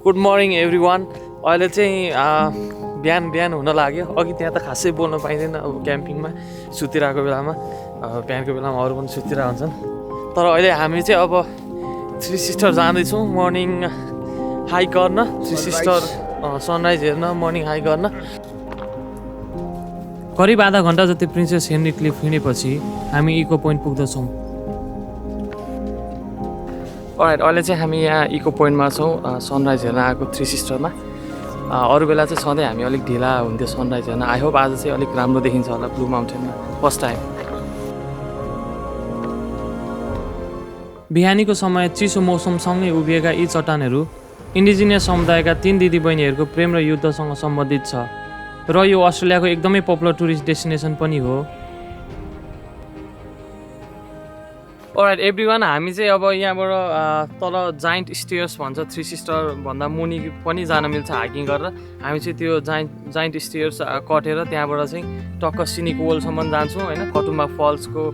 Good morning everyone. अहिले चाहिँ बिहान हुन लाग्यो। अघि त्यहाँ त खासै बोल्न पाइँदैन अब क्याम्पिङमा सुतिरहेको बेलामा, बिहानको बेलामा अरू पनि सुतिरहेको हुन्छन्। तर अहिले हामी चाहिँ अब थ्री सिस्टर जाँदैछौँ मर्निङ हाइक गर्न, थ्री सिस्टर सनराइज हेर्न, मर्निङ हाइक गर्न। करिब आधा घन्टा जति प्रिन्सेस हेनरी क्लिफ हिँडेपछि हामी इको पोइन्ट पुग्दछौँ। अहिले चाहिँ हामी यहाँ इको पोइन्टमा छौँ सनराइज हेर्न आएको थ्री सिस्टरमा। अरू बेला चाहिँ सधैँ हामी अलिक ढिला हुन्थ्यो सनराइज हेर्न। आई होप आज चाहिँ अलिक राम्रो देखिन्छ होला ब्लू माउन्टेनमा फर्स्ट टाइम। बिहानीको समय चिसो मौसमसँगै उभिएका यी चट्टानहरू इन्डिजिनियस समुदायका 3 दिदीबहिनीहरूको प्रेम र युद्धसँग सम्बन्धित छ र यो अस्ट्रेलियाको एकदमै पपुलर टुरिस्ट डेस्टिनेसन पनि हो। अलराइट एभ्रिवान, हामी चाहिँ अब यहाँबाट तल जाइन्ट स्टेयर्स भन्छ, थ्री सिस्टर भन्दा मुनि पनि जान मिल्छ हाइकिङ गरेर। हामी चाहिँ त्यो जाइन्ट स्टेयर्स कटेर त्यहाँबाट चाहिँ टक्क सिनिक वर्ल्डसम्म जान्छौँ होइन, कटुम्बा फल्सको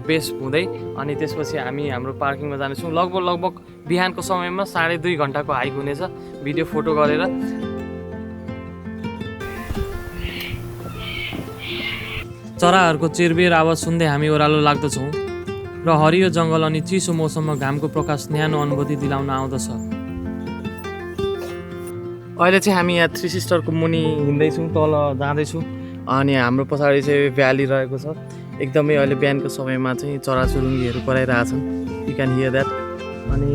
बेस हुँदै। अनि त्यसपछि हामी हाम्रो पार्किङमा जानेछौँ। लगभग बिहानको समयमा 2.5 घन्टाको हाइक हुनेछ भिडियो फोटो गरेर। चराहरूको चिरबिर आवाज सुन्दै हामी ओह्रालो लाग्दछौँ र हरियो जङ्गल अनि चिसो मौसममा घामको प्रकाश न्यानो अनुभूति दिलाउन आउँदछ। अहिले चाहिँ हामी यहाँ थ्री सिस्टरको मुनि हिँड्दैछौँ, तल जाँदैछौँ। अनि हाम्रो पछाडि चाहिँ भ्याली रहेको छ। एकदमै अहिले बिहानको समयमा चाहिँ चराचुरुङ्गीहरू कराइरहेछन्, यु क्यान हियर द्याट। अनि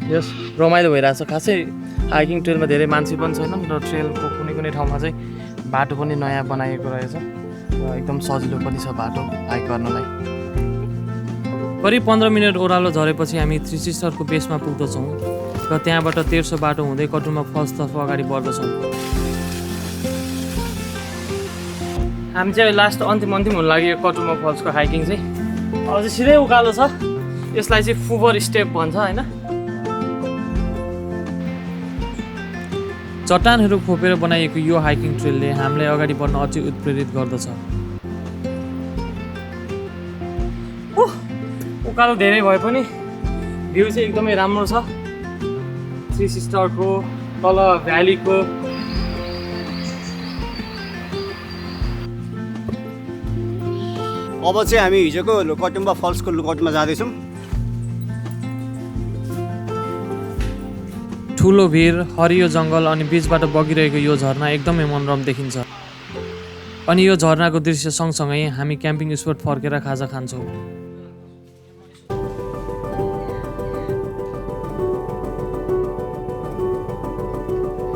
यस रमाइलो भइरहेछ। खासै हाइकिङ ट्रेलमा धेरै मान्छे पनि छैनन् र ट्रेलको कुनै ठाउँमा चाहिँ बाटो पनि नयाँ बनाइएको रहेछ र एकदम सजिलो पनि छ बाटो हाइक गर्नलाई। करिब 15 मिनट ओह्रालो झरेपछि हामी थ्री सिस्टरको बेसमा पुग्दछौँ र त्यहाँबाट तेर्सो बाटो हुँदै कटुम्बा फल्सतर्फ अगाडि बढ्दछौँ। हामी चाहिँ लास्ट अन्तिम हुन लाग्यो कटुम्बा फल्सको हाइकिङ चाहिँ। अब चाहिँ सिधै उकालो छ, यसलाई चाहिँ फुबर स्टेप भन्छ होइन। चट्टानहरू खोपेर बनाइएको यो हाइकिङ ट्रेलले हामीलाई अगाडि बढ्न अझै उत्प्रेरित गर्दछ। उकालो धेरै भए पनि भ्यू चाहिँ एकदमै राम्रो छ थ्री सिस्टरको, तल भ्यालीको। अब चाहिँ हामी हिजोको कटुम्बा फल्सको लुकआउटमा जाँदैछौँ। ठुलो भिर, हरियो जङ्गल अनि बिचबाट बगिरहेको यो झरना एकदमै मनोरम देखिन्छ। अनि यो झरनाको दृश्य सँगसँगै हामी क्याम्पिङ स्पोट फर्केर खाजा खान्छौँ।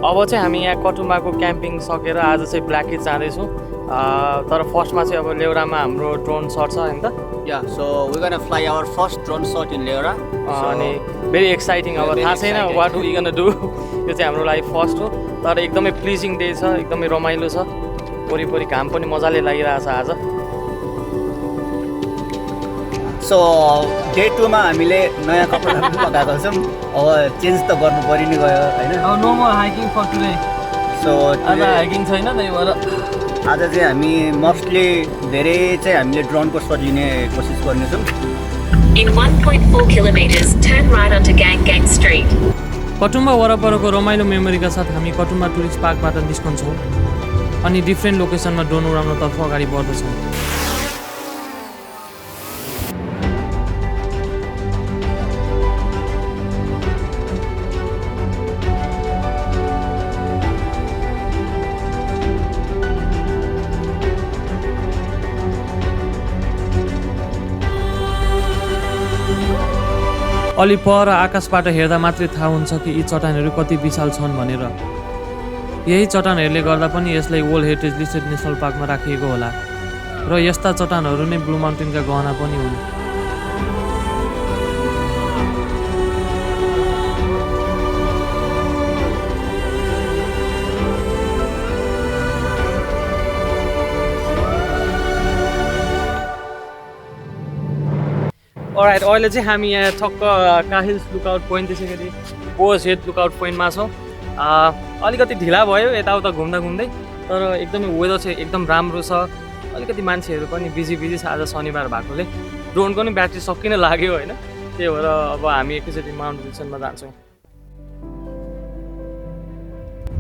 अब चाहिँ हामी यहाँ कटुम्बाको क्याम्पिङ सकेर आज चाहिँ ब्ल्याक हिल्स जाँदैछौँ। तर फर्स्टमा चाहिँ अब लेउरामा हाम्रो ड्रोन सट छ होइन त। Yeah so we gonna fly our first drone shot in Leura. अनि भेरी एक्साइटिङ। अब थाहा छैन वाट वी गोना डु। यो चाहिँ हाम्रो लागि फर्स्ट हो, तर एकदमै प्लिजिङ डे छ, एकदमै रमाइलो छ। वरिपरि घाम पनि मजाले लागिरहेछ आज। सो डे 2 मा हामीले नयाँ कपडाहरू लगाएको छौँ। अब चेन्ज त गर्नु परि नै गयो होइन। अब no more hiking for today. So आज हाइकिङ छैन, त्यही भएर आज चाहिँ हामी मोस्टली धेरै चाहिँ हामीले ड्रोनको सट लिने कोसिस गर्नेछौँ। In 1.4 kilometers, turn right onto Gang Street. कटुम्बा वरपरको रमाइलो मेमोरीका साथ हामी कटुम्बा टुरिस्ट पार्कबाट निस्कन्छौँ अनि डिफ्रेन्ट लोकेसनमा ड्रोन उडाउनतर्फ अगाडि बढ्दछौँ। अलि पर आकाशबाट हेर्दा मात्रै थाहा हुन्छ कि यी चट्टानहरू कति विशाल छन् भनेर। यही चट्टानहरूले गर्दा पनि यसलाई वर्ल्ड हेरिटेज लिस्टेड नेसनल पार्कमा राखिएको होला र यस्ता चट्टानहरू नै ब्लू माउन्टेनका गहना पनि हुन्। अलराइट अहिले चाहिँ हामी यहाँ ठक्क काहिल्स लुकआउट पोइन्ट त्यसै गरी बोस हेड लुकआउट पोइन्टमा छौँ अलिकति ढिला भयो यताउता घुम्दा घुम्दै तर एकदमै वेदर चाहिँ एकदम राम्रो छ अलिकति मान्छेहरू पनि बिजी छ आज शनिबार भएकोले ड्रोनको पनि ब्याट्री सकिन लाग्यो होइन त्यही भएर अब हामी एकैचोटि माउन्ट विल्सनमा जान्छौँ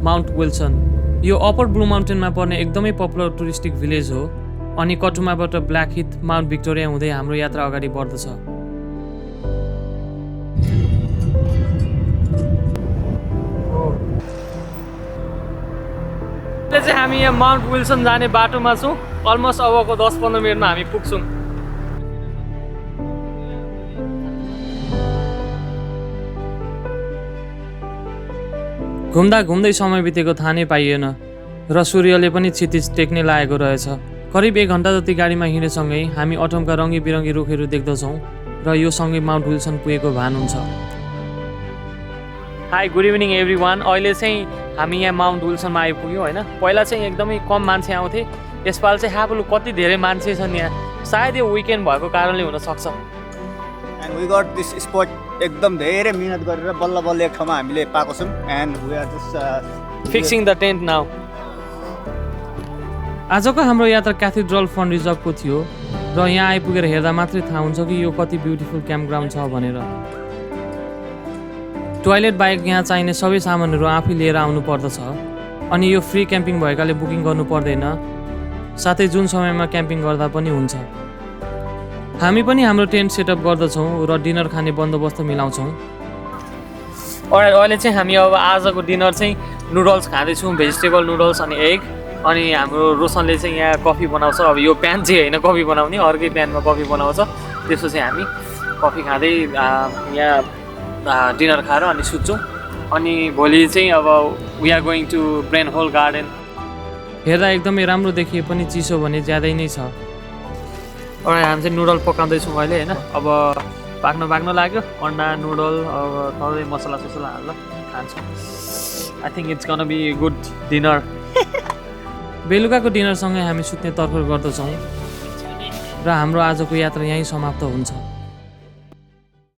माउन्ट विल्सन यो अप्पर ब्लू माउन्टेनमा पर्ने एकदमै पपुलर टुरिस्टिक भिलेज हो अनि कटुमाबाट ब्ल्याक हिथ माउन्ट भिक्टोरिया हुँदै हाम्रो यात्रा अगाडि बढ्दछ अहिले चाहिँ हामी यहाँ माउन्ट विल्सन जाने बाटोमा छौँ अलमोस्ट अबको 10-15 मिनटमा हामी पुग्छौँ घुम्दा घुम्दै समय बितेको थाहा नै पाइएन र सूर्यले पनि क्षितिज टेक्ने लागेको रहेछ करिब 1 घन्टा जति गाडीमा हिँडेसँगै हामी अटमका रङ्गी बिरङ्गी रुखहरू देख्दछौँ र यो सँगै माउन्ट विल्सन पुगेको भान हुन्छ high good evening every one अहिले चाहिँ हामी यहाँ माउन्ट विल्सनमा आइपुग्यो होइन पहिला चाहिँ एकदमै कम मान्छे आउँथे यसपालि चाहिँ हाबुलु कति धेरै मान्छे छन् यहाँ सायद यो विकेन्ड भएको कारणले हुनसक्छ and we got this spot एकदम धेरै मिहिनेत गरेर बल्ल बल्ल एक ठाउँमा हामीले पाएको छौँ and we are just fixing the tent now आजको हाम्रो यात्रा क्याथेड्रल फन रिजर्भको थियो र यहाँ आइपुगेर हेर्दा मात्रै थाहा हुन्छ कि यो कति ब्युटिफुल क्याम्प ग्राउन्ड छ भनेर टोयलेट बाहेक यहाँ चाहिने सबै सामानहरू आफै लिएर आउनु पर्दछ अनि यो फ्री क्याम्पिङ भएकाले बुकिङ गर्नु पर्दैन साथै जुन समयमा क्याम्पिङ गर्दा पनि हुन्छ हामी पनि हाम्रो टेन्ट सेटअप गर्दछौँ र डिनर खाने बन्दोबस्त मिलाउँछौँ अहिले चाहिँ हामी अब आजको डिनर चाहिँ नुडल्स खाँदैछौँ भेजिटेबल नुडल्स अनि एग अनि हाम्रो रोशनले चाहिँ यहाँ कफी बनाउँछ अब यो प्यान चाहिँ होइन कफी बनाउने अर्कै प्यानमा कफी बनाउँछ त्यसपछि हामी कफी खाँदै यहाँ डिनर खाएर अनि सुत्छौँ अनि भोलि चाहिँ अब we are going to brain hole garden हेर्दा एकदमै राम्रो देखिए पनि चिसो भने ज्यादै नै छ हामी चाहिँ नुडल पकाउँदैछौँ अहिले होइन अब पाक्न लाग्यो अन्डा नुडल अब थोरै मसला हालेर खान्छौँ I think it's gonna be good dinner बेलुकाको डिनरसँगै हामी सुत्ने तर्खर गर्दछौँ र हाम्रो आजको यात्रा यहीँ समाप्त हुन्छ